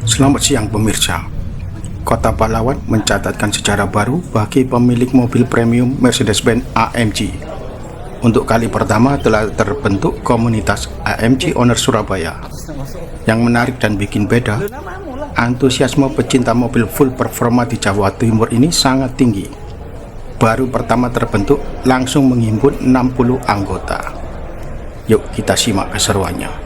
Selamat siang pemirsa. Kota Pahlawan mencatatkan sejarah baru bagi pemilik mobil premium Mercedes-Benz AMG. Untuk kali pertama telah terbentuk komunitas AMG Owner Surabaya. Yang menarik dan bikin beda, antusiasme pecinta mobil full performa di Jawa Timur ini sangat tinggi. Baru pertama terbentuk langsung menghimpun 60 anggota. Yuk kita simak keseruannya.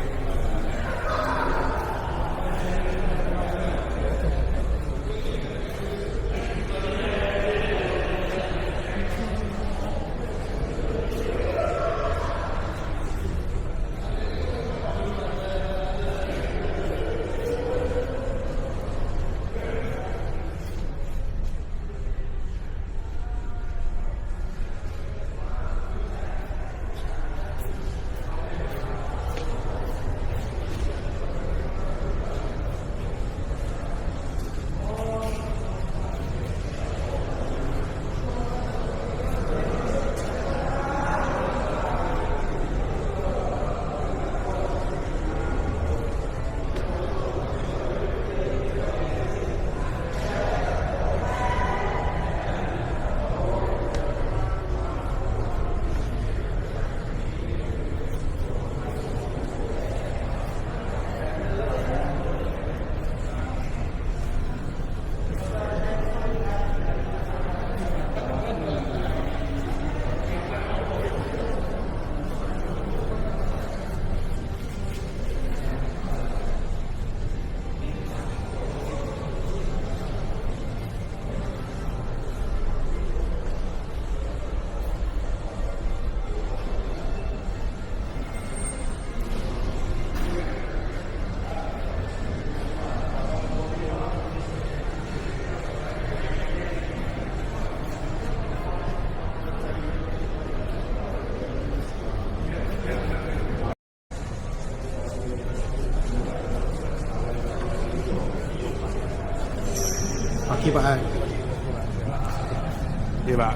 Pagi Pak. Iya Pak.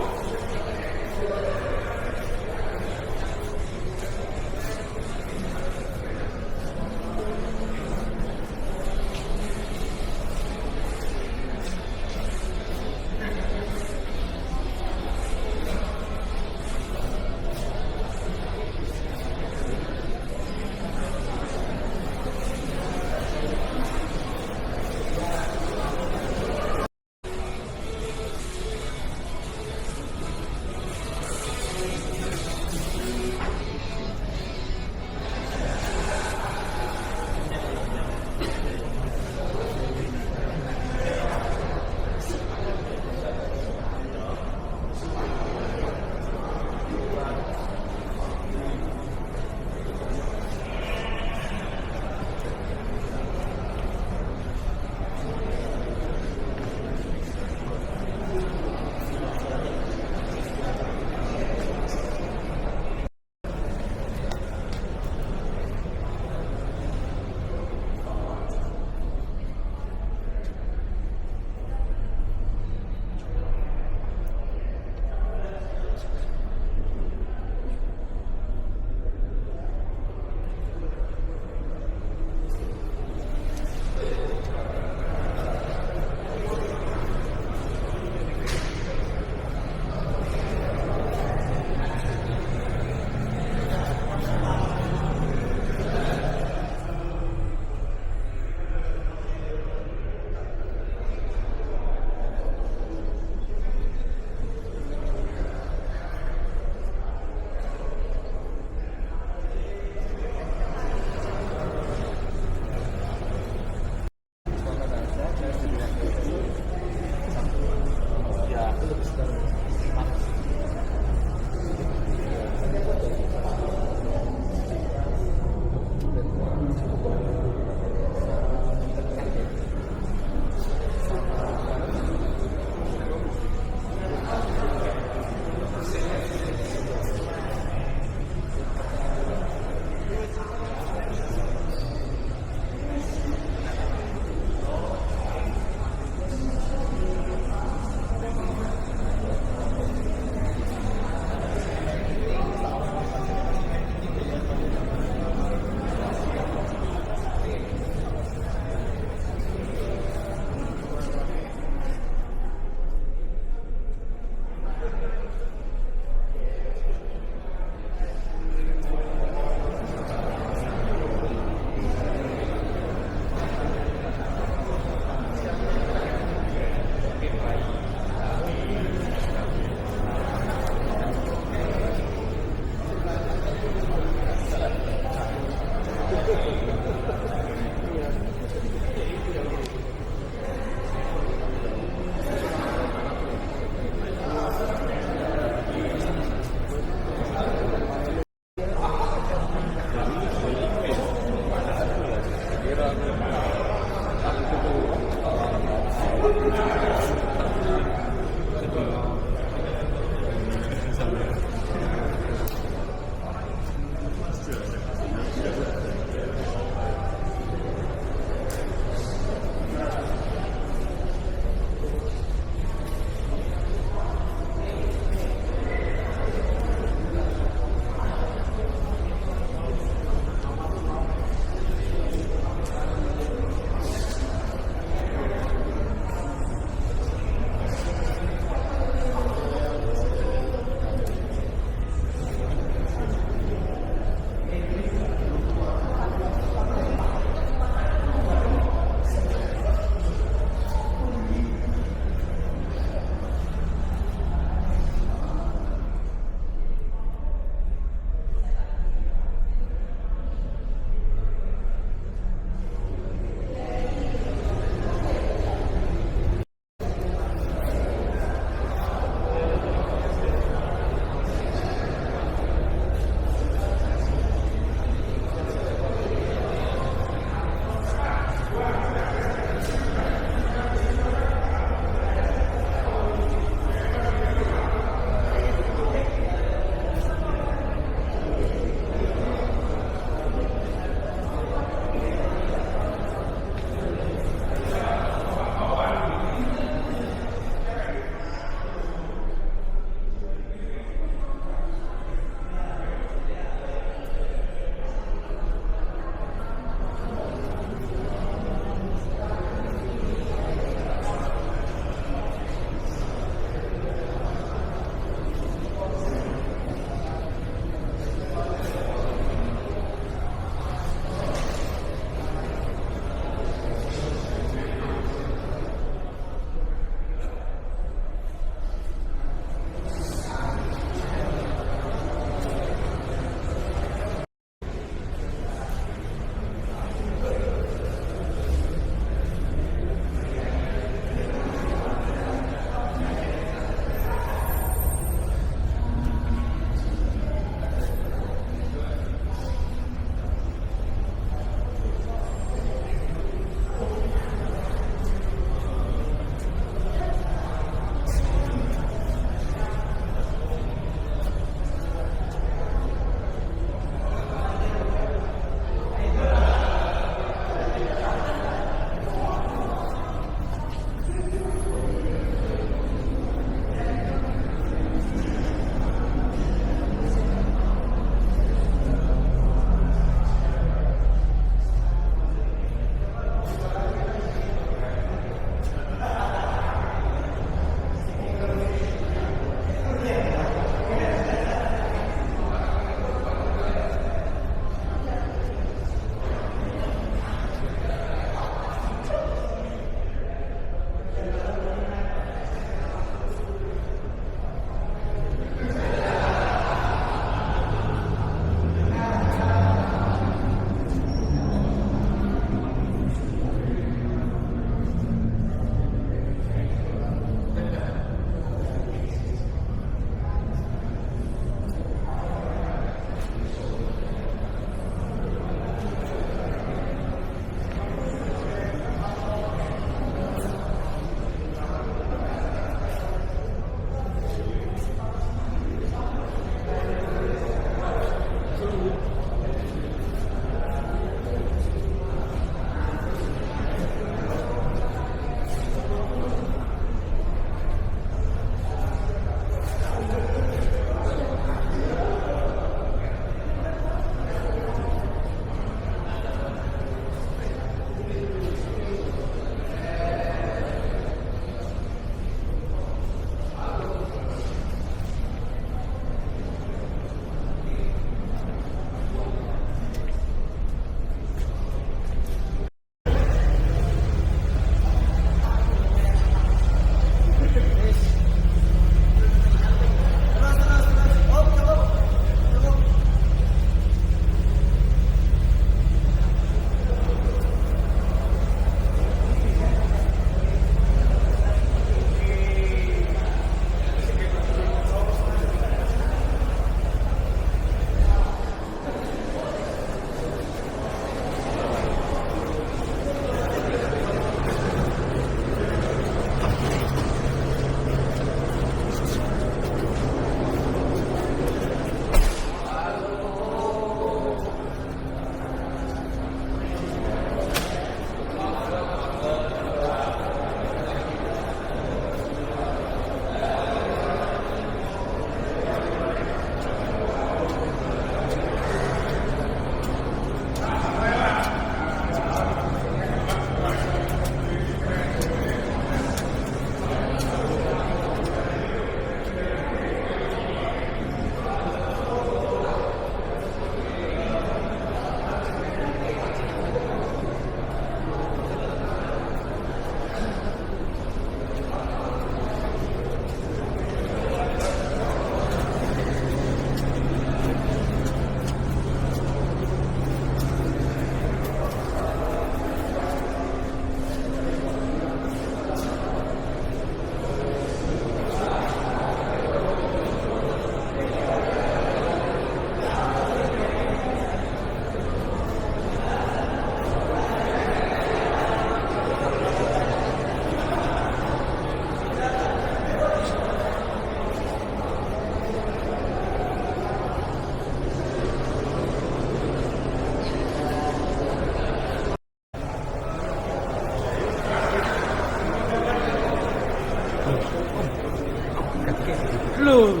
Lu.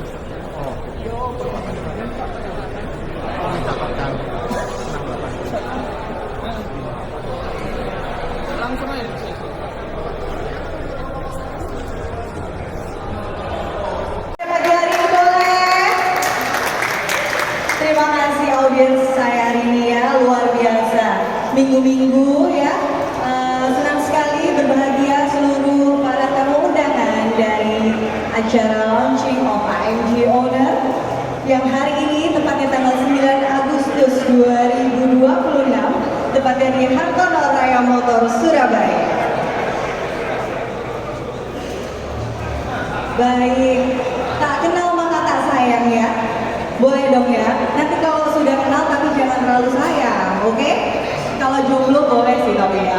Langsung aja. Pagi hari ini boleh. Terima kasih audiens saya hari ini ya, luar biasa. Minggu-minggu ya, senang sekali berbahagia seluruh para tamu undangan dari acara launching of AMG Owner yang hari ini tepatnya tanggal 9 Agustus 2026 tepatnya di Hartono Raya Motor Surabaya. Baik, tak kenal maka tak sayang ya. Boleh dong ya. Nanti kalau sudah kenal tapi jangan terlalu sayang, oke? Kalau jomblo boleh sih tapi ya.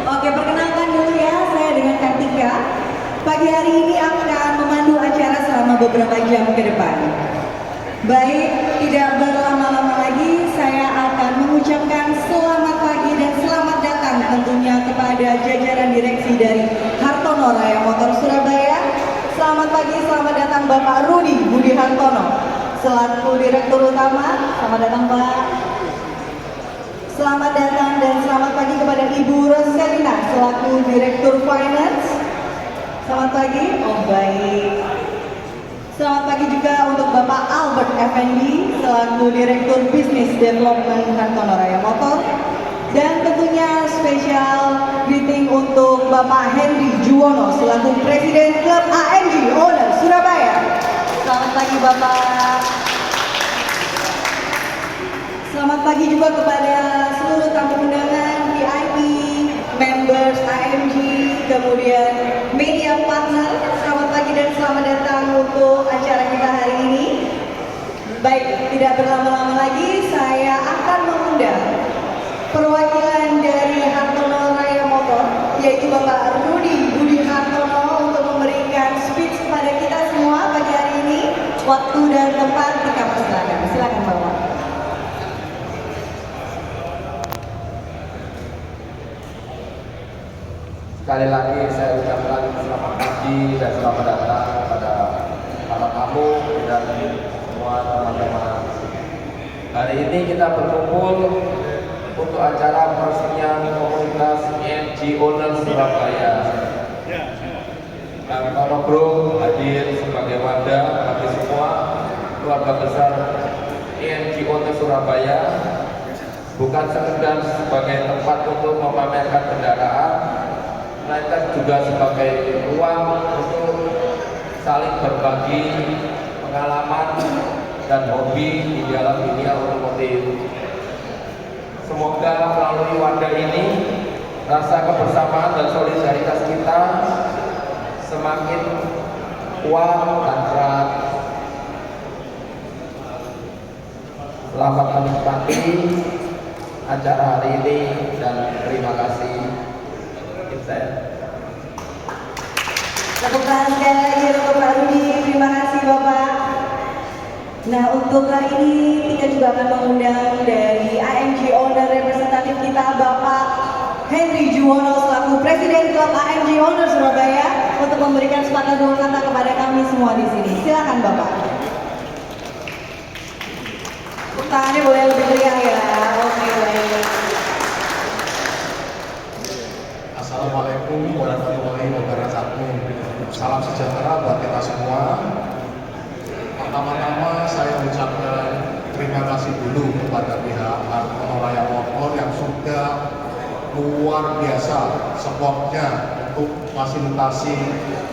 Oke, perkenalkan dulu ya, saya dengan Kartika. Pagi hari ini akan memandu acara selama beberapa jam ke depan. Baik, tidak berlama-lama lagi, saya akan mengucapkan selamat pagi dan selamat datang tentunya kepada jajaran direksi dari Hartono Raya Motor Surabaya. Selamat pagi, selamat datang Bapak Rudi Budi Hartono selaku Direktur Utama. Selamat datang Pak. Selamat datang dan selamat pagi kepada Ibu Roselina selaku Direktur Finance. Selamat pagi. Oh baik. Selamat pagi juga untuk Bapak Albert Effendi selaku Direktur Business Development Hartono Raya Motor. Dan tentunya spesial greeting untuk Bapak Henry Juwono selaku Presiden Klub AMG Owner Surabaya. Selamat pagi Bapak. Selamat pagi juga kepada seluruh tamu undangan VIP, members AMG, kemudian media partner. Selamat pagi dan selamat datang untuk acara kita hari ini. Baik, tidak berlama-lama lagi, saya akan mengundang perwakilan dari Hartono Raya Motor, yaitu Bapak Rudi Budi Hartono untuk memberikan speech kepada kita semua pagi hari ini. Waktu dan tempat dipersilakan. Silakan Bapak. Sekali lagi saya ucapkan selamat pagi dan selamat datang kepada para tamu dan semua teman-teman. Hari ini kita berkumpul untuk acara peresmian komunitas AMG Owner Surabaya. Hartono Group hadir sebagai wadah bagi semua keluarga besar AMG Owner Surabaya, bukan sekedar sebagai tempat untuk memamerkan kendaraan, melainkan juga sebagai ruang untuk saling berbagi pengalaman dan hobi di dalam dunia otomotif. Semoga melalui wadah ini rasa kebersamaan dan solidaritas kita semakin kuat dan erat. Selamat menikmati acara hari ini dan terima kasih. Tepuk tangan sekali lagi untuk Pak Rudi. Terima kasih Bapak. Nah, untuk hari ini kita juga akan mengundang dari AMG Owner representatif kita Bapak Henry Juwono selaku Presiden Klub AMG Owner Surabaya untuk memberikan sepatah dua kata kepada kami semua di sini. Silakan Bapak. Tepuk tangannya boleh lebih meriah ya. Oke, baik. Assalamualaikum warahmatullahi wabarakatuh. Salam sejahtera buat kita semua. Pertama-tama saya ucapkan terima kasih dulu kepada pihak Hartono Raya Motor yang sudah luar biasa supportnya untuk fasilitasi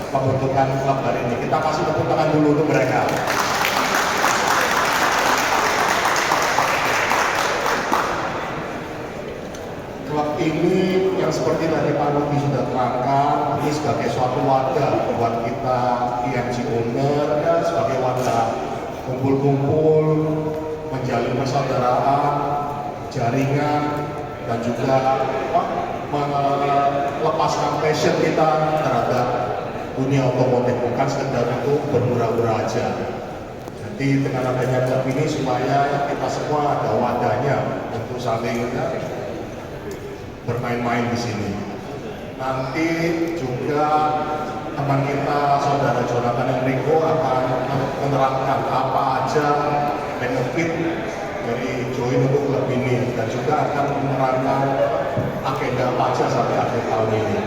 pembentukan klub hari ini. Kita kasih tepuk tangan dulu untuk mereka. Klub ini yang seperti tadi Pak Rudi sudah terangkan, ini sebagai suatu wadah buat kita AMG Owner ya, sebagai wadah kumpul-kumpul, menjalin persaudaraan, jaringan, dan juga melepaskan passion kita terhadap dunia otomotif, bukan sekedar untuk berhura-hura aja. Jadi dengan adanya klub ini supaya kita semua ada wadahnya untuk saling bermain-main di sini. Nanti juga teman kita, saudara Jonathan Enrico akan menerangkan apa aja benefit dari join untuk klub ini dan juga akan menerangkan agenda apa aja sampai akhir tahun ini.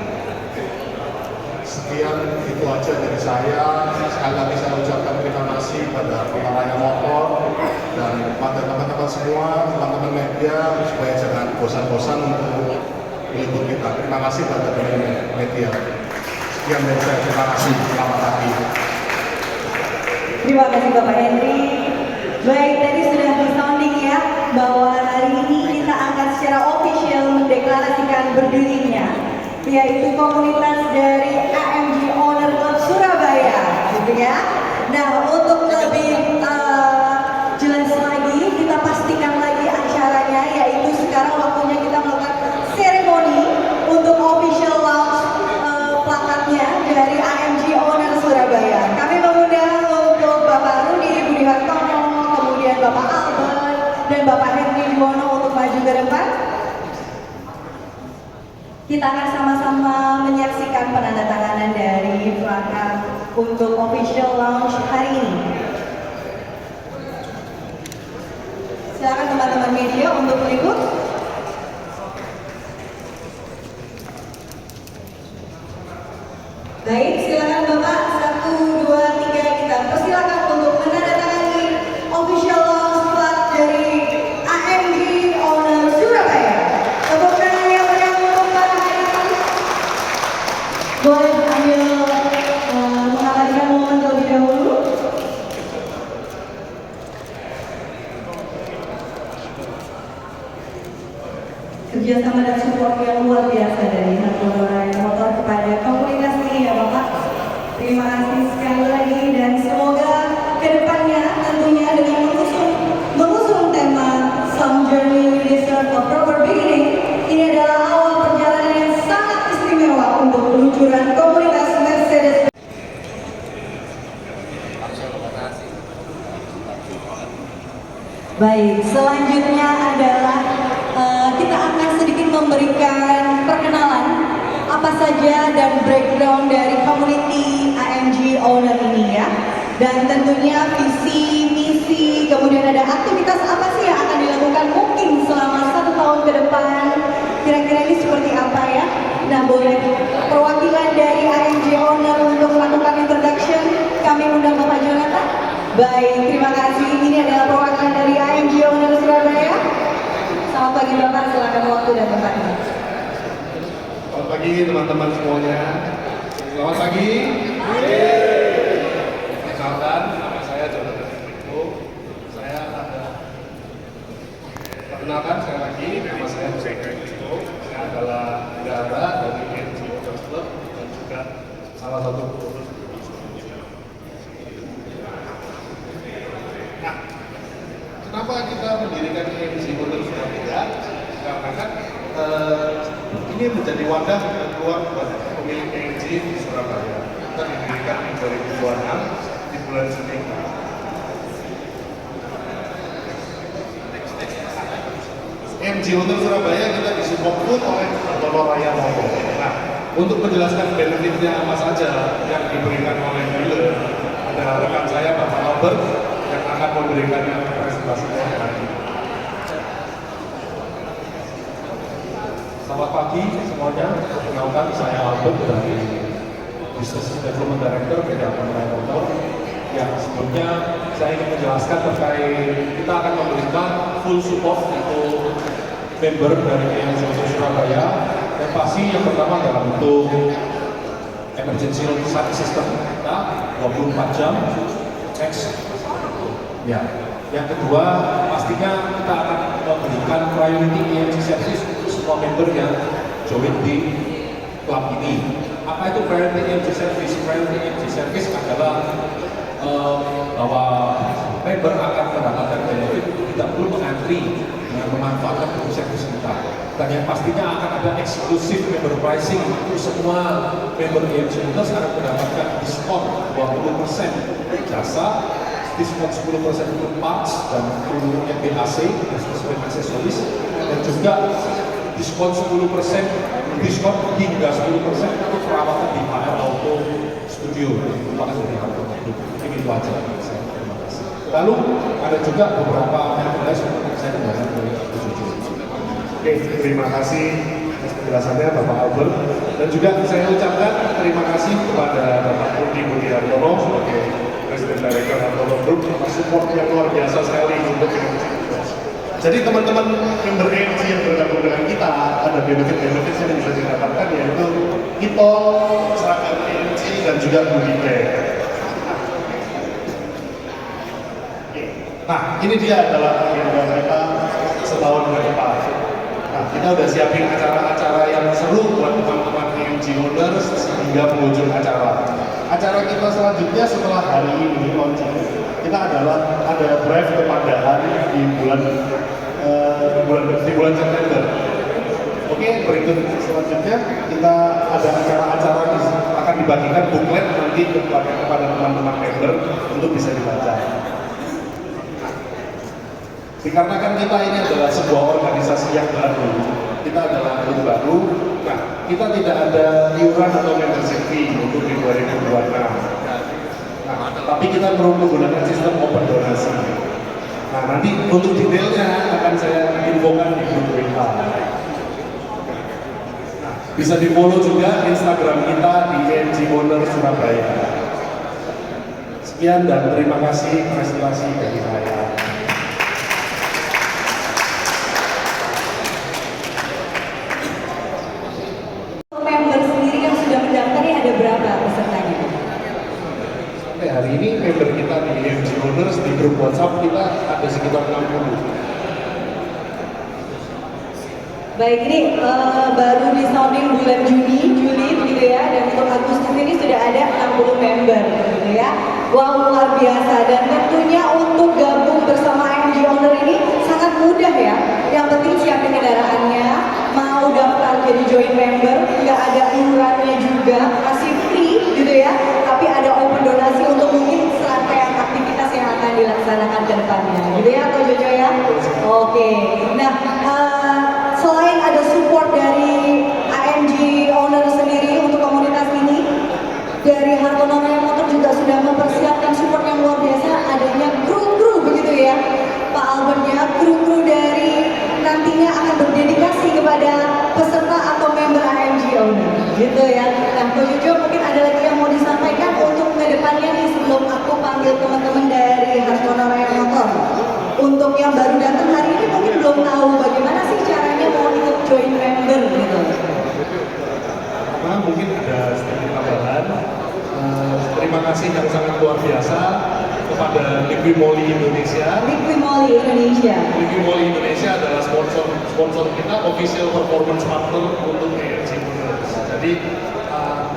Sekian itu aja dari saya. Sekali lagi saya ucapkan terima kasih pada peneraya motor dan pada teman-teman semua, teman-teman media supaya jangan bosan-bosan untuk meliput kita. Terima kasih pada teman-teman media. Sekian dari saya. Terima kasih. Selamat pagi. Terima kasih Bapak Henry. Baik, tadi sudah di-sounding ya bahwa hari ini kita akan secara official mendeklarasikan berdirinya yaitu komunitas dari AMG Owner Club Surabaya, gitu ya. Nah, untuk lebih jelas lagi, kita pastikan lagi acaranya, yaitu sekarang waktunya kita melakukan seremoni untuk official launch plakatnya dari AMG Owner Surabaya. Kami mengundang untuk Bapak Rudi Budi Hartono, kemudian Bapak Albert dan Bapak Henry Juwono untuk maju ke depan. Kita akan sama-sama menyaksikan penandatanganan dari plakat untuk official launch hari ini. Silakan teman-teman media untuk meliput. Baik, silakan Bapak. 1, 2, 3, kita persilakan untuk menandatangani official launch plat dari AMG Owner Surabaya. Tepuk tangan yang meriah untuk Bapak Henry. Boleh ambil mengabadikan momen terlebih dahulu. Kerjasama dan support yang luar biasa dari Peneraya Motor kepada komunitas ini ya Bapak. Terima kasih sekali lagi dan semoga kedepannya tentunya dengan mengusung tema Some Journey We Deserve a Proper Beginning, ini adalah awal perjalanan yang sangat istimewa untuk peluncuran komunitas Mercedes. Baik, selanjutnya adalah kita akan sedikit memberikan perkenalan apa saja dan background dari community AMG Owner ini ya. Dan tentunya visi, misi, kemudian ada aktivitas apa sih yang akan dilakukan mungkin selama 1 tahun ke depan. Kira-kira ini seperti apa ya? Nah, boleh perwakilan dari AMG Owner untuk melakukan introduction. Kami undang Bapak Jonathan. Baik, terima kasih. Ini adalah perwakilan dari AMG Owner Surabaya. Selamat pagi Bapak, silakan waktu dan tempatnya. Selamat pagi teman-teman semuanya. Selamat pagi. Perkenalkan, nama saya Jonathan Enrico. Saya perkenalkan sekali lagi, nama saya Jonathan Enrico. Saya adalah bendahara dari AMG Owner Club dan juga salah satu pengurus. Nah, kenapa kita mendirikan AMG Owner Surabaya? Karena kan ini menjadi wadah dan ruang buat pemilik AMG di Surabaya. Kita didirikan di 2006 di bulan Juni. AMG Owner Surabaya kita disupport oleh Peneraya Motor. Nah, untuk menjelaskan benefitnya apa saja yang diberikan oleh dealer, ada rekan saya Bapak Albert yang akan memberikan presentasinya hari ini. Selamat pagi semuanya, perkenalkan saya Albert dari Business Development Director PT Peneraya Motor. Yang sebelumnya saya ingin menjelaskan terkait kita akan memberikan full support untuk member dari AMG Surabaya. Dan pasti yang pertama adalah bentuk emergency notification system kita 24 jam X. Ya. Yang kedua, pastinya kita akan memberikan priority AMG service untuk semua member yang join di klub ini. Apa itu priority AMG service? Priority AMG service adalah bahwa member akan mendapatkan benefit tidak perlu mengantri dengan memanfaatkan produk servis kita. Dan yang pastinya akan ada eksklusif member pricing untuk semua member AMG Motors akan mendapatkan diskon 20% jasa, diskon 10% untuk parts dan untuk MBAC, sesuai aksesoris, dan juga diskon 10%, diskon hingga 10% untuk perawatan di HR Auto studio merupakan dari Hartono Group. Ini itu aja. Terima kasih. Lalu ada juga beberapa merchandise yang saya kenalkan dari Jojo. Oke, terima kasih atas penjelasannya Bapak Albert, dan juga saya ucapkan terima kasih kepada Bapak Budi Hartono sebagai Presiden Director Hartono Group atas support yang luar biasa sekali untuk AMG. Jadi teman-teman member AMG yang bergabung dengan kita ada benefit-benefit yang bisa didapatkan, yaitu kitol, seragam AMG, dan juga goodie bag. Nah, ini dia adalah agenda mereka setahun ke depan. Nah, kita udah siapin acara-acara yang seru buat teman-teman AMG Owners hingga penghujung acara. Acara kita selanjutnya setelah hari ini launching, kita adalah ada drive kepadahan di bulan September. Oke, berikut selanjutnya kita ada acara-acara akan dibagikan buklet nanti kepada teman-teman member untuk bisa dibaca. Dikarenakan kita ini adalah sebuah organisasi yang baru, kita adalah grup baru, nah kita tidak ada iuran atau membership fee untuk di 2026. Nah, tapi kita perlu menggunakan sistem open donasi. Nah, nanti untuk detailnya akan saya infokan di grup WA. Nah, bisa di follow juga Instagram kita di AMG Owner Surabaya. Sekian dan terima kasih presentasi dari saya. Ada berapa pesertanya? Sampai hari ini member kita di AMG Owners di grup WhatsApp kita ada sekitar 60. Baik, ini baru di sounding bulan Juli begitu ya, dan untuk Agustus ini sudah ada 60 member gitu ya. Wow, luar biasa, dan tentunya untuk gabung bersama AMG Owner ini sangat mudah ya. Yang penting siapin kendaraannya, mau daftar jadi join member, nggak ada iurannya juga, masih free gitu ya, tapi ada open donasi untuk mungkin serangkaian aktivitas yang akan dilaksanakan ke depannya gitu ya, Ko Jojo ya. Oke, nah selain ada support dari AMG Owner sendiri untuk komunitas ini, dari Hartono Motor juga sudah mempersiapkan support yang luar biasa, adanya kru-kru begitu ya Pak Albertnya, kru-kru dari nantinya akan berdedikasi kepada peserta atau member AMG Owner gitu ya. Nah, Ko Jojo mungkin ada lagi yang mau disampaikan untuk kedepannya nih sebelum aku panggil teman-teman dari Hartono Motor. Untuk yang baru datang hari ini mungkin belum tahu bagaimana sih caranya mau ikut join member gitu. Pertama mungkin ada sedikit tambahan. Terima kasih yang sangat luar biasa kepada Liquimoli Indonesia. Liquimoli Indonesia. Liquimoli Indonesia adalah sponsor kita, official performance partner untuk AMG Owners. Jadi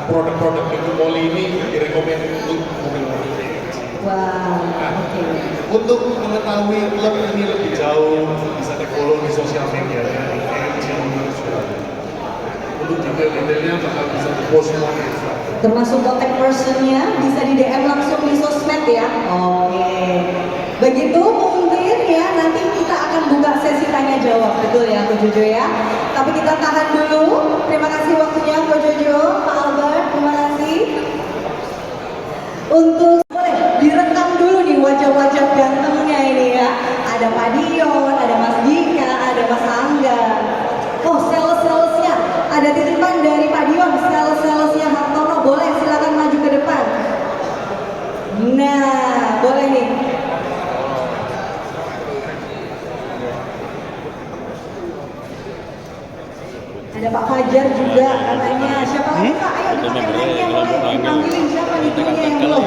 produk-produk Liquimoli ini direkomend untuk mobil-mobil AMG. Wow, oke. Untuk mengetahui klub ini lebih jauh, bisa di-follow di sosial media di AMG Owners Surabaya. Untuk detail-detailnya bakal bisa di-post semua di Instagram. Termasuk contact personnya bisa di DM langsung di sosmed ya. Oke. Begitu mungkin ya, nanti kita akan buka sesi tanya jawab, betul ya Ko Jojo ya. Tapi kita tahan dulu. Terima kasih waktunya Ko Jojo, Pak Albert, terima kasih. Untuk boleh direkam dulu nih wajah-wajah gantengnya ini ya. Ada Pak Dion, ada Mas Dika, ada Mas Angga. Oh, sales-salesnya ada titipan dari Pak Dion, sales-salesnya Hartono, boleh silakan maju ke depan. Nah, boleh nih. Ada Pak Fajar juga katanya. Siapa lagi Pak? Ayo dipakai mic-nya, boleh dipanggilin siapa nih punya yang belum?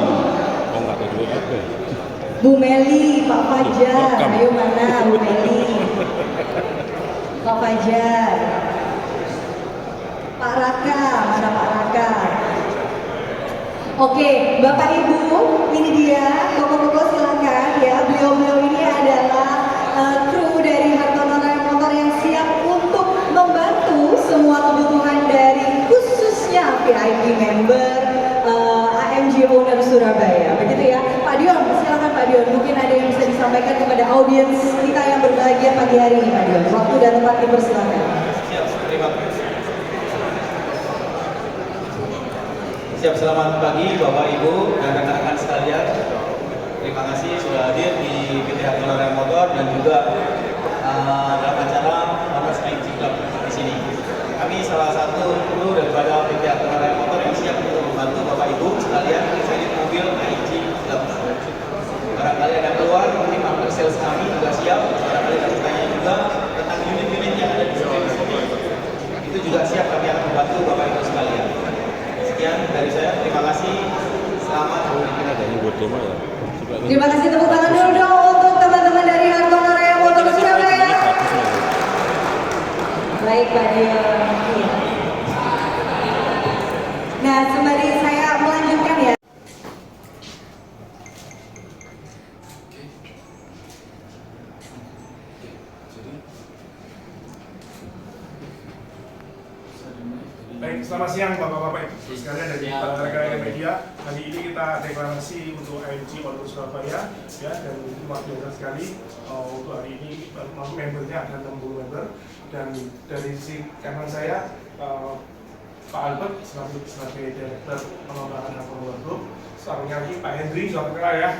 Bu Meli, Pak Fajar, ayo mana Bu Meli? Pak Fajar. Pak Raka, mana Pak Raka? Oke, Bapak Ibu, ini dia, Koko-koko silakan ya. Beliau-beliau ini adalah kru dari Hartono Motor yang siap untuk membantu semua kebutuhan dari khususnya VIP member AMG Owner Surabaya. Begitu ya, Pak Dion, silakan Pak Dion. Mungkin ada yang bisa disampaikan kepada audiens kita yang berbahagia pagi hari ini, Pak Dion. Waktu dan tempat dipersilakan. Terima kasih. Siap, selamat pagi Bapak Ibu dan rekan-rekan sekalian. Terima kasih sudah hadir di PT Hartono Raya Motor dan juga dalam acara Honors IMG Club di sini. Kami salah satu kru daripada PT Hartono Raya Motor yang siap untuk membantu Bapak Ibu sekalian kredit mobil IMG Club. Barangkali ada keluar, tim after sales kami juga siap. Barangkali ada bertanya juga tentang unit-unit yang ada di sini. Itu juga siap, kami akan membantu Bapak Ibu sekalian. Sekian dari saya, terima kasih. Selamat. Terima kasih, tepuk tangan dulu dong untuk teman-teman dari Hartono Raya Motor Surabaya. Baik Pak Dio. Nah, sembari saya melanjutkan ya. Baik, selamat siang Bapak-Bapak Ibu sekalian dari rekan-rekan media. Hari ini kita deklarasi untuk AMG Auto Surabaya ya, dan luar biasa sekali untuk hari ini membernya ada 60 member, dan dari sisi kanan saya Pak Albert sebagai Direktur Pengembangan Hartono Group, selanjutnya lagi Pak Hendri, suara kenal ya,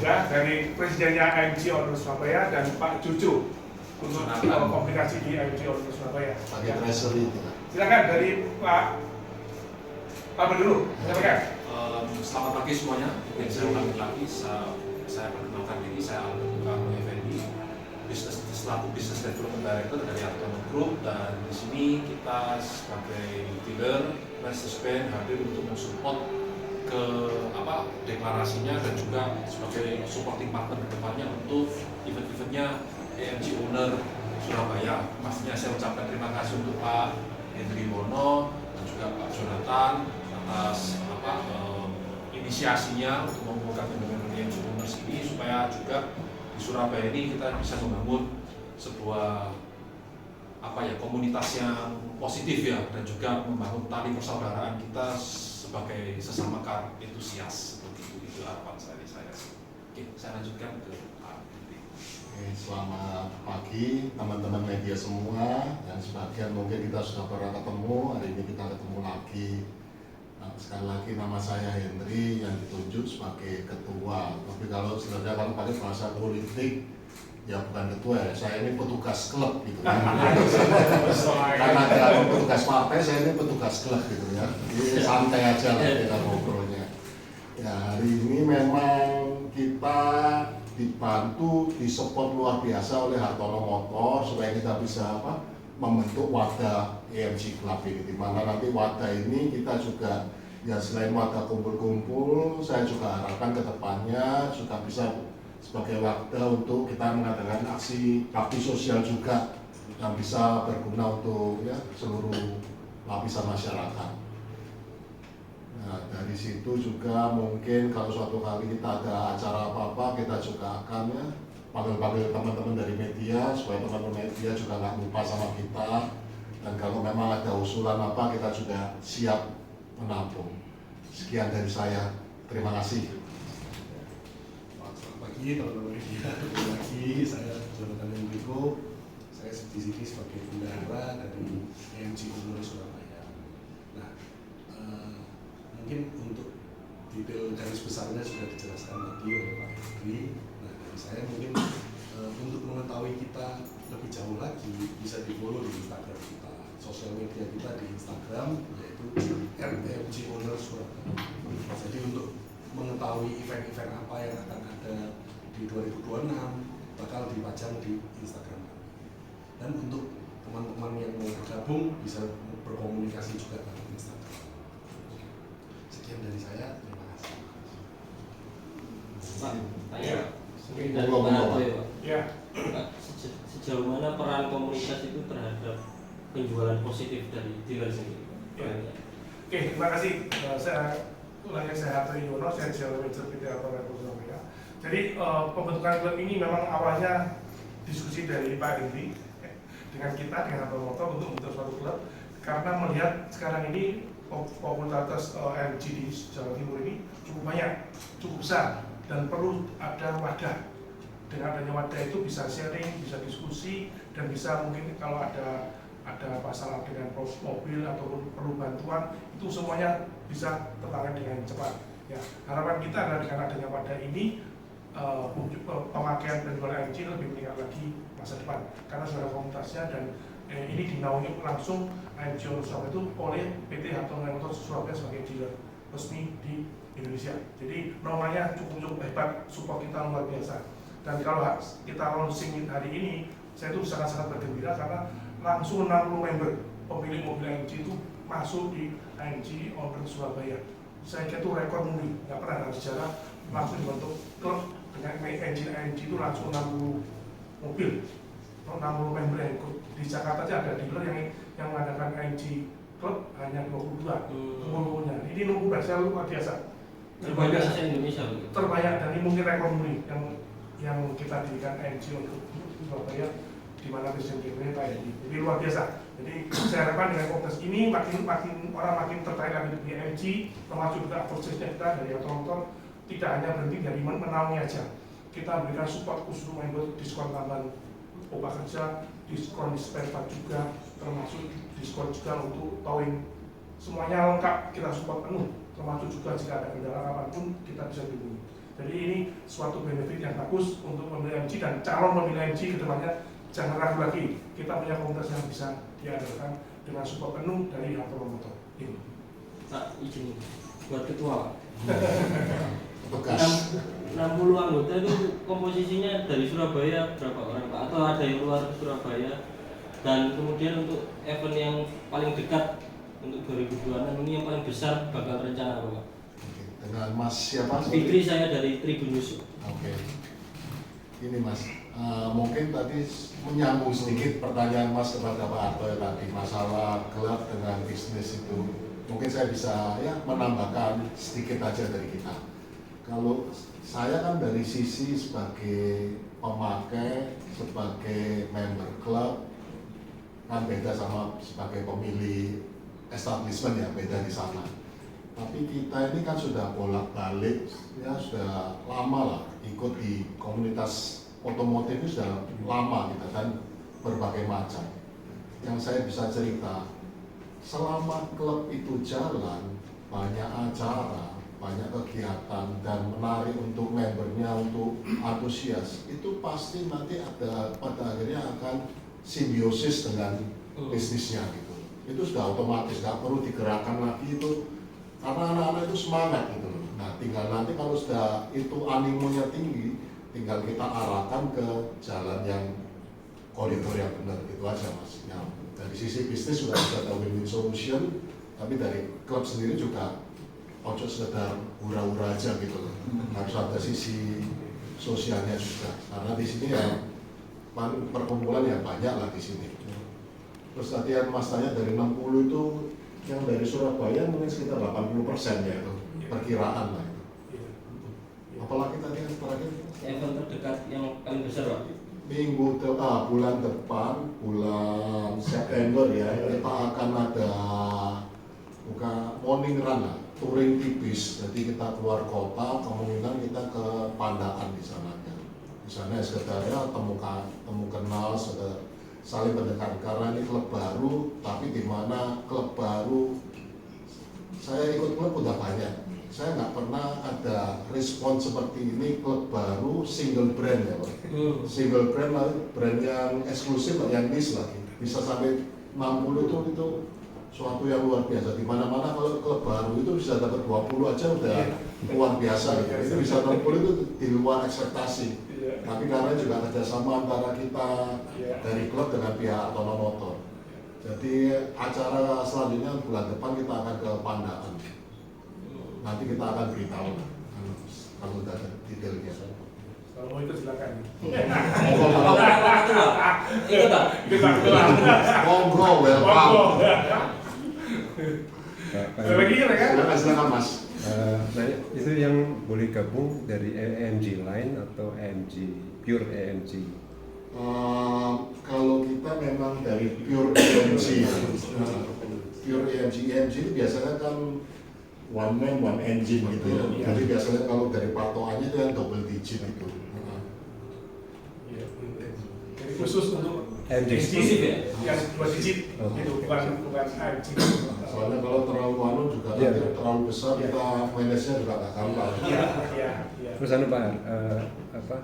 ya dari Presidennya AMG Auto Surabaya, dan Pak Cucu untuk komunikasi di AMG Auto Surabaya. Pakai treasury itu. Silakan dari Pak apa dulu? Silakan. Selamat pagi semuanya. Mungkin saya ulangi lagi, saya perkenalkan diri, saya Albert Bukaro Effendi, selaku Business Development Director dari Hartono Group, dan di sini kita sebagai dealer Mercedes-Benz hadir untuk mensupport ke deklarasinya dan juga sebagai supporting partner ke depannya untuk event-eventnya AMG Owner Surabaya. Pastinya saya ucapkan terima kasih untuk Pak Hendri Wono dan juga Pak Jonathan atas inisiasinya untuk mengumpulkan member AMG Owners ini, supaya juga di Surabaya ini kita bisa membangun sebuah komunitas yang positif ya, dan juga membangun tali persaudaraan kita sebagai sesama car entusias. Seperti itu harapan saya. Oke, saya lanjutkan ke Pak Hendri. Selamat pagi teman-teman media semua, dan sebagian mungkin kita sudah pernah ketemu, hari ini kita ketemu lagi. Sekali lagi nama saya Hendri yang ditunjuk sebagai ketua, tapi kalau sebenarnya kalau pakai bahasa politik ya bukan ketua ya, saya ini petugas klub gitu kan. Karena kalau petugas partai, saya ini petugas klub gitu ya. Jadi santai aja lah kita ngobrolnya. Ya, hari ini memang kita dibantu, disupport luar biasa oleh Hartono Motor supaya kita bisa membentuk wadah AMG Club ini, di mana nanti wadah ini kita juga ya selain wadah kumpul-kumpul, saya juga harapkan ke depannya juga bisa sebagai wadah untuk kita mengadakan aksi bakti sosial juga yang bisa berguna untuk ya seluruh lapisan masyarakat. Nah, dari situ juga mungkin kalau suatu kali kita ada acara apa-apa, kita juga akan ya panggil-panggil teman-teman dari media supaya teman-teman media juga nggak lupa sama kita, dan kalau memang ada usulan apa kita juga siap menampung. Sekian dari saya, terima kasih. Selamat pagi teman-teman media, kembali lagi saya Jonathan Enrico, saya di sini sebagai bendahara dari AMG Owner Surabaya. Nah, mungkin untuk detail garis besarnya sudah dijelaskan tadi oleh Pak Hendri. Nah, dari saya mungkin untuk mengetahui kita lebih jauh lagi bisa di-follow di Instagram kita, sosial media kita di Instagram yaitu AMG Owner Surabaya. Jadi untuk mengetahui event-event apa yang akan ada di 2026 bakal dipajang di Instagram kami. Dan untuk teman-teman yang mau bergabung bisa berkomunikasi juga di Instagram. Sekian dari saya, terima kasih. Pak, tanya dari Ya. Pak. Ya. Pak, sejauh mana peran komunitas itu terhadap penjualan positif dari dealer sendiri? Ya. Oke, terima kasih. Saya Hartono Yono, saya General Manager PT Hartono Surabaya. Jadi pembentukan klub ini memang awalnya diskusi dari Pak Hendri dengan kita, dengan Hartono Motor untuk membentuk suatu klub, karena melihat sekarang ini popularitas AMG di Jawa Timur ini cukup banyak, cukup besar, dan perlu ada wadah. Dengan adanya wadah itu bisa sharing, bisa diskusi, dan bisa mungkin kalau ada ada masalah dengan mobil ataupun perlu bantuan, itu semuanya bisa tertangani dengan cepat. Ya, harapan kita adalah dengan adanya pada ini pemakaian penjualan AMG lebih meningkat lagi masa depan karena sudah komunitasnya dan ini dinaungi langsung AMG Honor Surabaya itu oleh PT Hartono Motor Surabaya sebagai dealer resmi di Indonesia. Jadi namanya cukup hebat, support kita luar biasa. Dan kalau kita launching hari ini, saya itu sangat-sangat bergembira karena langsung 60 member pemilik mobil AMG itu masuk di AMG Honor Surabaya. Saya kira itu rekor muri, nggak pernah dalam sejarah langsung dibentuk klub dengan engine AMG itu langsung 60 mobil, 60 member yang ikut. Di Jakarta aja ada dealer yang mengadakan AMG klub hanya 22 pengurusnya. Ini nunggu bahasa luar biasa. Terbanyak se-Indonesia. Terbanyak dan ini mungkin rekor muri yang kita dirikan AMG untuk Surabaya di mana Presiden Jokowi Pak Edi. Jadi luar biasa. Jadi saya harapkan dengan komunitas ini makin orang makin tertarik lagi di AMG, termasuk juga prosesnya kita dari otomotor tidak hanya berhenti dari menaungi aja. Kita berikan support khusus member, diskon tambahan upah kerja, diskon di spare part juga, termasuk diskon juga untuk towing. Semuanya lengkap, kita support penuh, termasuk juga jika ada kendala kapanpun kita bisa dihubungi. Jadi ini suatu benefit yang bagus untuk pemilih AMG dan calon pemilih AMG ke depannya jangan ragu lagi. Kita punya komunitas yang bisa diandalkan dengan support penuh dari Hartono Motor. Ini. Pak izin buat ketua. Bekas. 60 anggota itu komposisinya dari Surabaya berapa orang Pak? Atau ada yang luar Surabaya? Dan kemudian untuk event yang paling dekat untuk 2026 ini yang paling besar bakal rencana apa Pak? Dengan Mas siapa? Fikri, saya dari Tribun News. Oke. Ini Mas, mungkin tadi menyambung sedikit pertanyaan Mas kepada Pak Harto tadi masalah gelap dengan bisnis itu. Mungkin saya bisa ya menambahkan sedikit aja dari kita. Kalau saya kan dari sisi sebagai pemakai, sebagai member klub kan beda sama sebagai pemilih establishment ya, beda di sana. Tapi kita ini kan sudah bolak-balik, ya sudah lama lah ikut di komunitas otomotif itu sudah lama kita dan berbagai macam. Yang saya bisa cerita, selama klub itu jalan, banyak acara, banyak kegiatan dan menarik untuk membernya untuk antusias, itu pasti nanti ada pada akhirnya akan simbiosis dengan bisnisnya gitu. Itu sudah otomatis, nggak perlu digerakkan lagi itu karena anak-anak itu semangat gitu. Nah tinggal nanti kalau sudah itu animonya tinggi, tinggal kita arahkan ke jalan yang koridor yang benar, itu aja Mas. Ya, dari sisi bisnis sudah bisa ada win-win solution, tapi dari klub sendiri juga ojo sekedar hura-hura aja gitu loh. Harus ada sisi sosialnya juga. Karena di sini ya perkumpulan yang banyak lah di sini. Terus tadi yang Mas tanya dari 60 itu yang dari Surabaya mungkin sekitar 80% ya itu perkiraan lah itu. Apalagi tadi yang terakhir event terdekat yang paling besar Pak? Bulan depan, bulan September ya, kita akan ada buka morning run lah, touring tipis. Jadi kita keluar kota, kemungkinan kita ke Pandaan di sana. Di sana sekitarnya temu kenal, saling mendekati karena ini klub baru, tapi di mana klub baru saya ikut klub udah banyak. Saya nggak pernah ada respon seperti ini, klub baru single brand ya Pak. Single brand lah, brand yang eksklusif, yang niche lagi. Bisa sampai 60 itu suatu yang luar biasa. Di mana-mana kalau klub baru itu bisa dapat 20 aja udah luar biasa gitu. Itu bisa 60 itu di luar ekspektasi. Tapi karena juga kerjasama antara kita dari klub dengan pihak Hartono Motor. Jadi acara selanjutnya bulan depan kita akan ke Pandaan. Nanti kita akan beritahu kalau sudah ada detailnya. Kalau mau ikut silakan. Ikut Pak. Monggo, welcome. Silakan Mas. Nah, itu yang boleh gabung dari AMG Line atau AMG Pure AMG? Kalau kita memang dari Pure AMG, Pure AMG itu biasanya kan one man one engine gitu ya. Jadi biasanya kalau dari patokannya itu yang double digit itu. Jadi khusus untuk AMG eksklusif ya? Yang 2 digit, Oh. gitu, bukan AMG. Soalnya kalau terlalu anu juga Iya. nanti terlalu besar Iya. kita manage-nya juga nggak gampang. Iya, iya, iya. Terus Pak Har, apa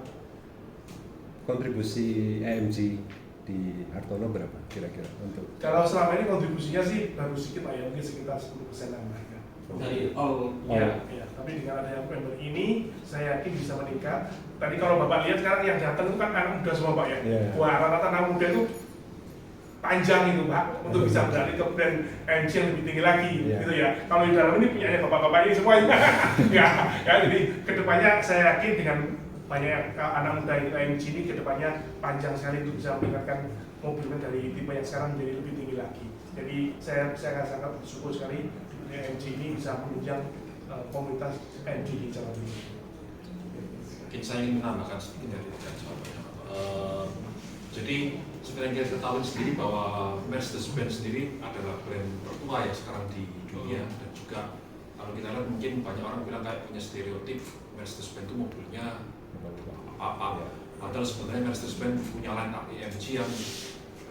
kontribusi AMG di Hartono berapa kira-kira untuk Kalau selama ini kontribusinya sih baru sedikit lah ya, mungkin sekitar 10% lah. Dari all. Iya, iya. Tapi dengan adanya member ini, saya yakin bisa meningkat. Tadi kalau Bapak lihat sekarang yang datang itu kan anak muda semua Pak ya. Iya. Wah, rata-rata anak muda itu panjang itu Pak, untuk bisa beralih ke brand AMG yang lebih tinggi lagi, Iya. gitu ya. Kalau di dalam ini punyanya bapak-bapak ini semuanya. Ya, jadi kedepannya saya yakin dengan banyak anak muda itu AMG ini kedepannya panjang sekali untuk bisa meningkatkan mobilnya dari tipe yang sekarang menjadi lebih tinggi lagi. Jadi saya sangat bersyukur sekali AMG ini bisa menunjang komunitas AMG di Jawa Timur. Mungkin saya ingin menambahkan sedikit dari jawabannya. Jadi seperti yang kita ketahui sendiri bahwa Mercedes-Benz sendiri adalah brand tertua ya sekarang di dunia, dan juga kalau kita lihat mungkin banyak orang bilang kayak punya stereotip Mercedes-Benz itu mobilnya apa-apa. Padahal sebenarnya Mercedes-Benz punya line up AMG yang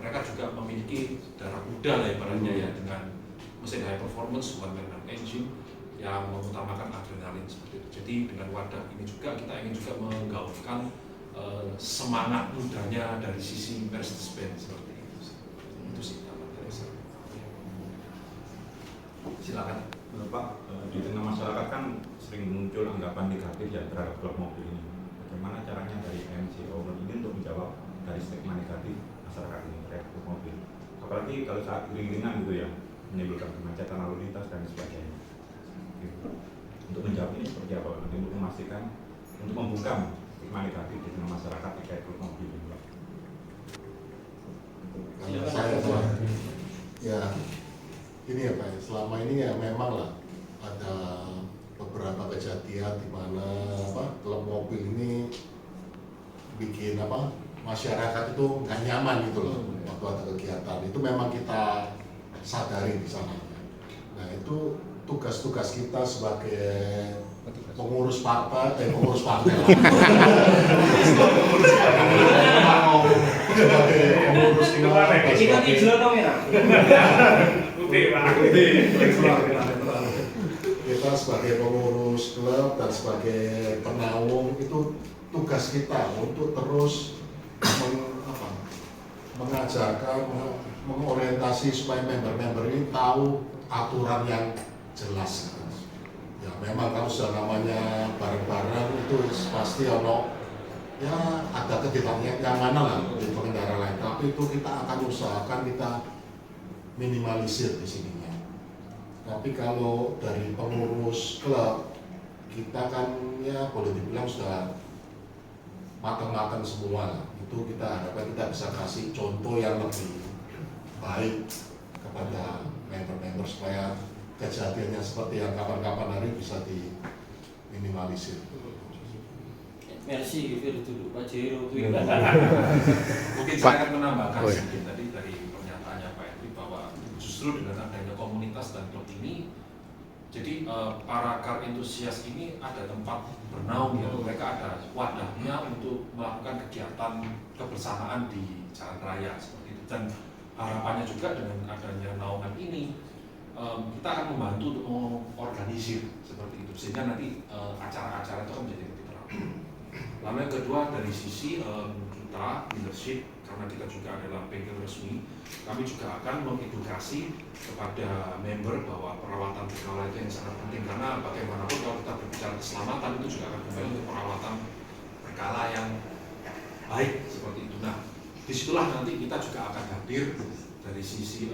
mereka juga memiliki darah muda lah ibaratnya ya, dengan mesin high performance 1.6 engine yang mengutamakan adrenalin seperti itu. Jadi dengan wadah ini juga kita ingin juga menggaungkan semangat mudanya dari sisi Mercedes-Benz seperti itu. Itu sih dari saya. Silakan. Pak, di tengah masyarakat kan sering muncul anggapan negatif ya terhadap klub mobil ini. Bagaimana caranya dari AMG owner ini untuk menjawab dari stigma negatif masyarakat ini terhadap klub mobil? Apalagi kalau saat iring-iringan gitu ya, menimbulkan kemacetan lalu lintas dan sebagainya. Untuk menjawab ini seperti apa? Nanti untuk memastikan, untuk membungkam stigma negatif di tengah masyarakat terkait klub mobil ini, Pak. Kalau saya ya ini ya Pak, selama ini ya memang lah ada beberapa kejadian di mana klub mobil ini bikin masyarakat itu nggak nyaman gitu loh waktu ada kegiatan. Itu memang kita sadari di sana. Nah itu tugas-tugas kita sebagai pengurus partai, pengurus partai lah. Sebagai pengurus Kita hijau dong ya. Kita sebagai pengurus klub dan sebagai penaung itu tugas kita untuk terus mengajarkan, mengorientasi supaya member-member ini tahu aturan yang jelas. Ya memang kalau sudah namanya bareng-bareng itu pasti ya ada ketidaknyamanan lah di pengendara lain. Tapi itu kita akan usahakan kita minimalisir di sininya. Tapi kalau dari pengurus klub kita kan ya boleh dibilang sudah matang-matang semua lah. Itu kita harapkan kita bisa kasih contoh yang lebih baik kepada member-member supaya kejadiannya seperti yang kapan-kapan hari bisa diminimalisir. Merci, gitu dulu Pak Jero. Mungkin saya akan menambahkan sedikit tadi dari pernyataannya Pak Henry bahwa justru dengan adanya komunitas dan klub ini, jadi para car enthusiast ini ada tempat bernaung ya, mereka ada wadahnya untuk melakukan kegiatan kebersamaan di jalan raya seperti itu. Dan harapannya juga dengan adanya naungan ini kita akan membantu untuk mengorganisir seperti itu, sehingga nanti acara-acara itu akan menjadi lebih teratur. Lalu yang kedua dari sisi kita leadership, karena kita juga adalah bengkel resmi, kami juga akan mengedukasi kepada member bahwa perawatan berkala itu yang sangat penting, karena bagaimanapun kalau kita berbicara keselamatan itu juga akan kembali ke perawatan berkala yang baik seperti itu. Nah, disitulah nanti kita juga akan hadir dari sisi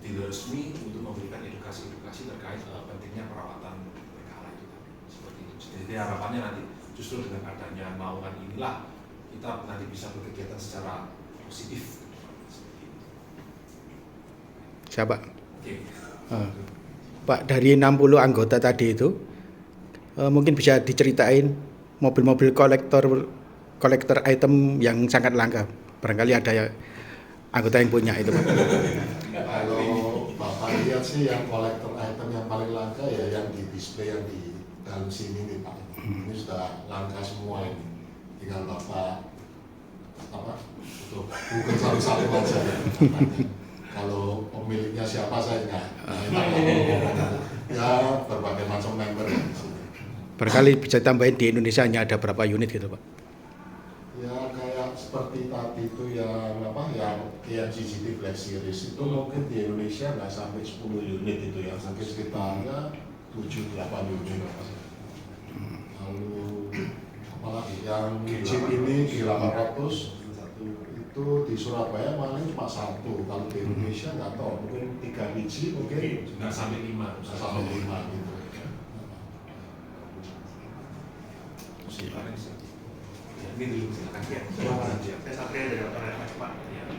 dealer resmi untuk memberikan edukasi-edukasi terkait pentingnya perawatan berkala itu seperti itu. Jadi harapannya nanti justru dengan adanya naungan inilah kita nanti bisa berkegiatan secara positif. Siapa? Oke. Pak, dari 60 anggota tadi itu mungkin bisa diceritain mobil-mobil kolektor item yang sangat langka. Barangkali ada ya anggota yang punya itu, Pak. Kalau Bapak lihat sih yang kolektor item yang paling langka ya yang di display yang di dalam sini nih Pak. Ini sudah langka semua ini. Tinggal Bapak apa itu Google salib aja ya. Kalau pemiliknya siapa saya nggak ya berbagai macam member. Barangkali bisa tambahin di Indonesia hanya ada berapa unit gitu Pak? Ya kayak seperti tadi itu yang apa yang GT Black Series itu mungkin di Indonesia nggak sampai 10 unit itu ya, mungkin sekitarnya 7-8 unit. Lalu apalagi yang Jeep ini di 800 itu di Surabaya malah cuma 1, kalau di Indonesia nggak tahu, mungkin 3 biji mungkin nggak sampai 5 gitu. Ya, ini dulu silakan ya. Saya Satria dari Dr. RMS Pak.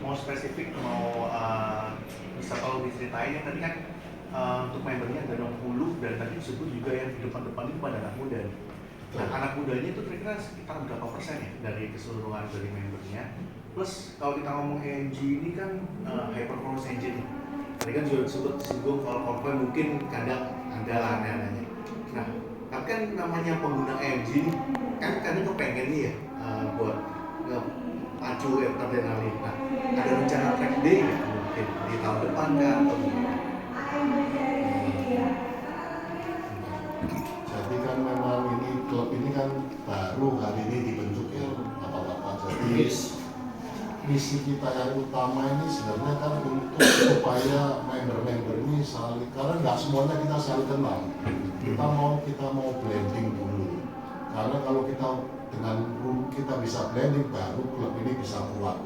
Mau spesifik, mau bisa kalau diceritain tadi kan untuk membernya ada 60 dan tadi disebut juga yang di depan-depan itu pada anak muda. Nah, anak mudanya itu kira-kira sekitar berapa persen ya dari keseluruhan dari membernya? Plus kalau kita ngomong AMG ini kan high performance engine. Tadi kan juga disebut kalau konvoy mungkin kadang ada lah aneh-anehnya. Nah, tapi kan namanya pengguna AMG kan kadang kepengen nih ya buat pacu adrenalin. Nah, ada rencana track day nggak mungkin di tahun depan kan atau gimana? Jadi kan memang ini klub ini kan baru hari ini dibentuk ya Bapak-bapak. Jadi misi kita yang utama ini sebenarnya kan untuk supaya member-member ini saling, karena nggak semuanya kita saling kenal. Kita mau blending dulu. Karena kalau kita bisa blending baru klub ini bisa kuat.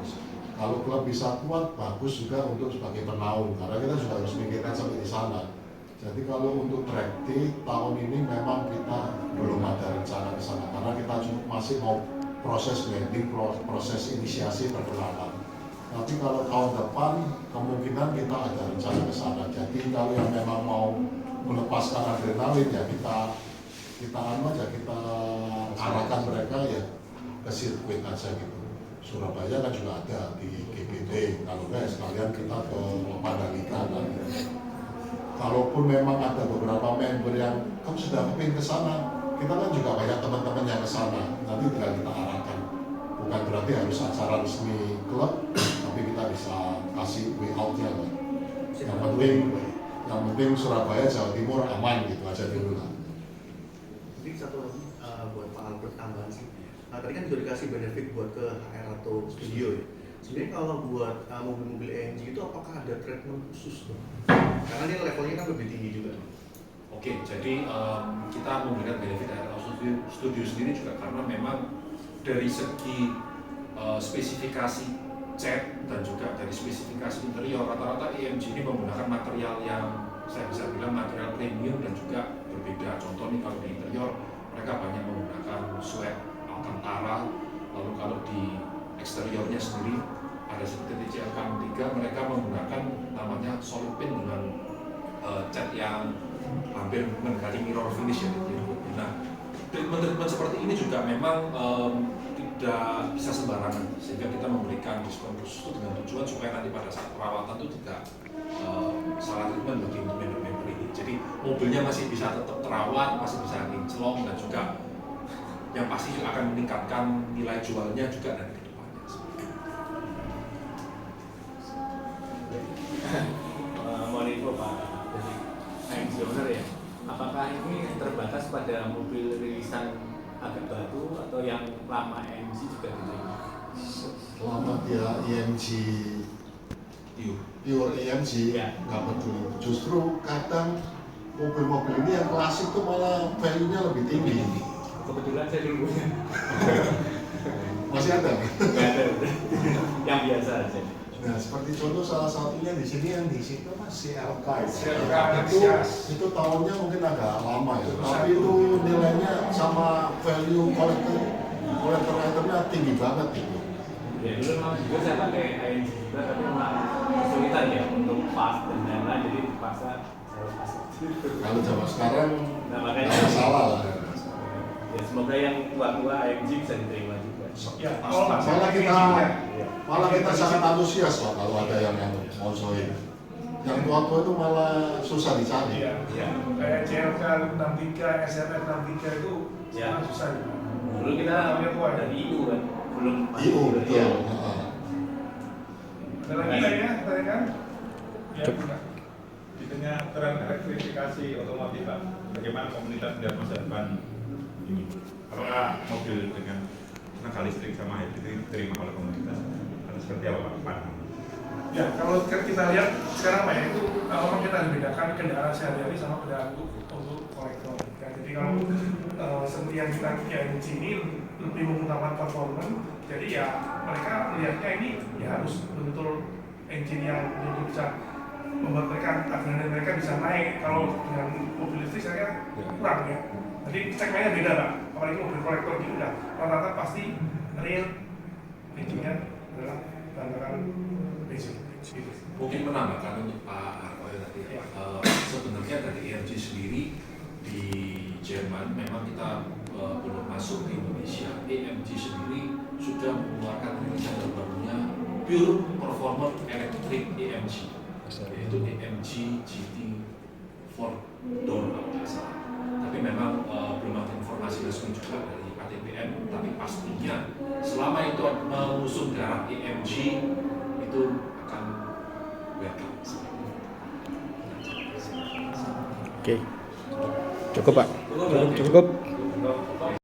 Kalau klub bisa kuat bagus juga untuk sebagai penaung, karena kita juga harus mikirkan sampai di sana. Jadi kalau untuk track day tahun ini memang kita belum ada rencana ke sana, karena kita masih mau proses blending, proses inisiasi perkenalan. Tapi kalau tahun depan kemungkinan kita ada rencana ke sana. Jadi kalau yang memang mau melepaskan adrenalin ya kita arahkan mereka ya ke sirkuit aja gitu. Surabaya kan juga ada di GBT, kalau enggak sekalian kita ke Mandalika kan. Kalaupun memang ada beberapa member yang kamu sudah kepingin ke sana, kita kan juga banyak teman-teman yang ke sana. Nanti tinggal kita arahkan. Bukan berarti harus acara resmi klub, tapi kita bisa kasih way out-nya kan. Yang penting Surabaya, Jawa Timur aman gitu aja dulu lah. Mungkin satu lagi buat Pak Albert tambahan sih. Nah, tadi kan juga dikasih benefit buat ke HR atau studio ya. Sebenarnya kalau buat mobil-mobil AMG itu apakah ada treatment khusus tuh? Karena ini levelnya kan lebih tinggi juga. Oke, jadi kita memberikan benefit HR studio sendiri juga karena memang dari segi spesifikasi cat dan juga dari spesifikasi interior rata-rata AMG ini menggunakan material yang saya bisa bilang material premium dan juga berbeda. Contoh nih kalau di interior mereka banyak menggunakan sweat Alcantara, lalu kalau di eksteriornya sendiri ada seperti TCL K3 mereka menggunakan namanya solid paint dengan cat yang hampir mendekati mirror finish ya. Nah, treatment seperti ini juga memang tidak bisa sembarangan, sehingga kita memberikan diskon khusus itu dengan tujuan supaya nanti pada saat perawatan itu tidak salah treatment bagi member-member ini. Jadi mobilnya masih bisa tetap terawat, masih bisa kinclong dan juga yang pasti juga akan meningkatkan nilai jualnya juga nanti ke depannya. Mohon info Pak dari AMG owner ya, apakah ini terbatas pada mobil rilisan agak baru atau yang lama AMG juga diterima? Selama dia AMG pure AMG nggak peduli. Justru kadang mobil-mobil ini yang klasik tuh malah value-nya lebih tinggi. Kebetulan saya dulu punya. Masih ada? Nggak ada, yang biasa aja. Nah, seperti contoh salah satunya di sini yang di situ mas CLK. Itu tahunnya mungkin agak lama ya, tapi itu nilainya sama value kolektor itemnya tinggi banget itu. Ya dulu memang juga saya pakai AMG juga, tapi memang kesulitan ya untuk pas dan lain-lain, jadi dipaksa saya lepas. Kalau zaman sekarang makanya nggak masalah lah. Ya semoga yang tua-tua AMG bisa diterima juga. Ya, malah kita sangat antusias lah kalau ada yang mau join. Yang tua-tua itu malah susah dicari. Iya. Kayak CLK 63, SRF 63 itu sangat susah. Dulu kita dari itu kan, belum IO betul. ya. Ada lagi lainnya, pertanyaan? Ya, Di tengah tren elektrifikasi otomotif, Pak, bagaimana komunitas melihat masa depan ini? Apakah mobil dengan tenaga listrik sama hybrid diterima oleh komunitas? Atau seperti apa, Pak? Pandangan? Ya, kalau kita lihat sekarang Pak ya, itu memang kita bedakan kendaraan sehari-hari sama kendaraan untuk kolektor. Ya, jadi kalau seperti yang kita IMC ini lebih mengutamakan performance, jadi ya mereka melihatnya ini ya harus betul-betul engine yang betul bisa membuat mereka adrenalin mereka bisa naik. Kalau dengan mobil listrik saya kurang ya. Jadi segmennya beda Pak. Apalagi mobil kolektor ini udah rata-rata pasti real engine-nya adalah bahan basic. Mungkin menambahkan untuk Pak Arko ya tadi. Sebenarnya dari IMG sendiri di Jerman memang kita belum masuk ke Indonesia. AMG sendiri sudah mengeluarkan rilisan terbarunya pure performer electric AMG, yaitu AMG GT 4 door kalau tidak salah. Tapi memang belum ada informasi resmi juga dari ATPM, tapi pastinya selama itu mengusung darah AMG itu akan welcome. Oke, cukup Pak. Cukup.